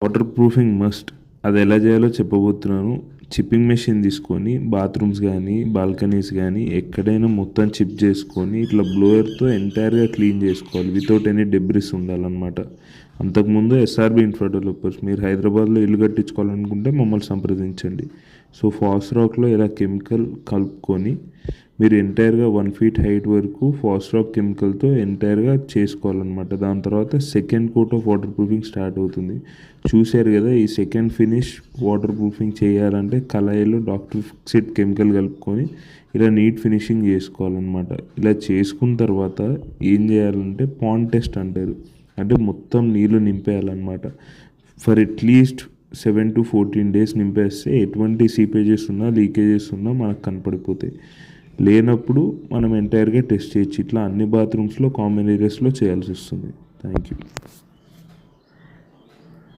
Water proofing must. అది ఎలా చేయాలో చెప్పబోతున్నాను. చిప్పింగ్ మెషిన్ తీసుకొని బాత్రూమ్స్ కానీ బాల్కనీస్ కానీ ఎక్కడైనా మొత్తం చిప్ చేసుకొని ఇట్లా బ్లోయర్తో ఎంటైర్గా క్లీన్ చేసుకోవాలి. వితౌట్ ఎనీ డెబ్రిస్ ఉండాలన్నమాట. అంతకుముందు ఎస్ఆర్బి ఇన్ఫ్రా డెవలపర్స్, మీరు హైదరాబాద్లో ఇల్లు కట్టించుకోవాలనుకుంటే మమ్మల్ని సంప్రదించండి. సో ఫాస్ట్ రాక్లో ఇలా కెమికల్ కలుపుకొని మీరు ఎంటైర్గా 1 feet హైట్ వరకు ఫాస్ట్ రాక్ కెమికల్తో ఎంటైర్గా చేసుకోవాలన్నమాట. దాని తర్వాత second coat of waterproofing start అవుతుంది. చూశారు కదా, ఈ సెకండ్ ఫినిష్ వాటర్ ప్రూఫింగ్ చేయాలంటే కళాయిలో డాక్టర్ ఫిక్సిట్ కెమికల్ కలుపుకొని ఇలా నీట్ ఫినిషింగ్ చేసుకోవాలన్నమాట. ఇలా చేసుకున్న తర్వాత ఏం చేయాలంటే పాండ్ టెస్ట్ అంటారు, అంటే మొత్తం నీళ్ళు నింపేయాలన్నమాట. ఫర్ అట్లీస్ట్ 7 to 14 days నింపేస్తే ఎటువంటి సీపేజెస్ ఉన్నా లీకేజెస్ ఉన్నా మనకు కనపడిపోతాయి. లేనప్పుడు మనం ఎంటైర్గా టెస్ట్ చేయొచ్చు. ఇట్లా అన్ని బాత్రూమ్స్లో కామన్ ఏరియాస్లో చేయాల్సి వస్తుంది. Thank you.